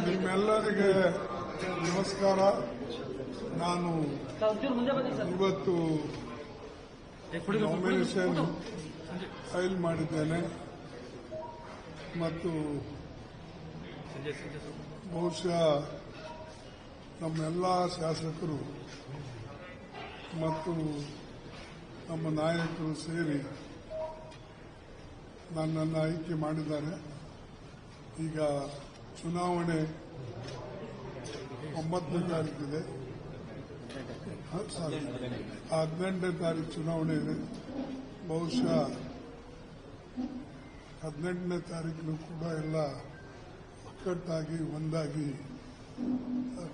ನಿಮ್ಮೆಲ್ಲರಿಗೆ ನಮಸ್ಕಾರ. ನಾನು ಇವತ್ತು ನಾಮಿನೇಷನ್ ಫೈಲ್ ಮಾಡಿದ್ದೇನೆ ಮತ್ತು ಬಹುಶಃ ನಮ್ಮೆಲ್ಲ ಶಾಸಕರು ಮತ್ತು ನಮ್ಮ ನಾಯಕರು ಸೇರಿ ನನ್ನನ್ನು ಆಯ್ಕೆ ಮಾಡಿದ್ದಾರೆ. ಈಗ ಚುನಾವಣೆ 9ನೇ ತಾರೀಕಿದೆ, 18ನೇ ತಾರೀಕು ಚುನಾವಣೆ ಇದೆ. ಬಹುಶಃ 18ನೇ ತಾರೀಕಿನೂ ಕೂಡ ಎಲ್ಲ ಒಕ್ಕಟ್ಟಾಗಿ ಒಂದಾಗಿ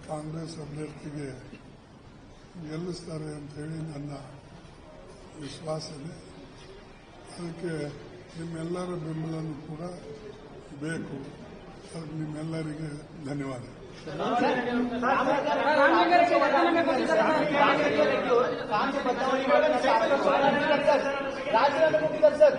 ಕಾಂಗ್ರೆಸ್ ಅಭ್ಯರ್ಥಿಗೆ ಗೆಲ್ಲಿಸ್ತಾರೆ ಅಂತ ಹೇಳಿ ನನ್ನ ವಿಶ್ವಾಸ ಇದೆ. ಅದಕ್ಕೆ ನಿಮ್ಮೆಲ್ಲರ ಬೆಂಬಲನೂ ಕೂಡ ಬೇಕು. ಅದಕ್ಕೆ ನಿಮ್ಮೆಲ್ಲರಿಗೆ ಧನ್ಯವಾದ. ರಾಜೀನಾಮೆ ಕೊಟ್ಟಿದ್ದಾರೆ ಸರ್.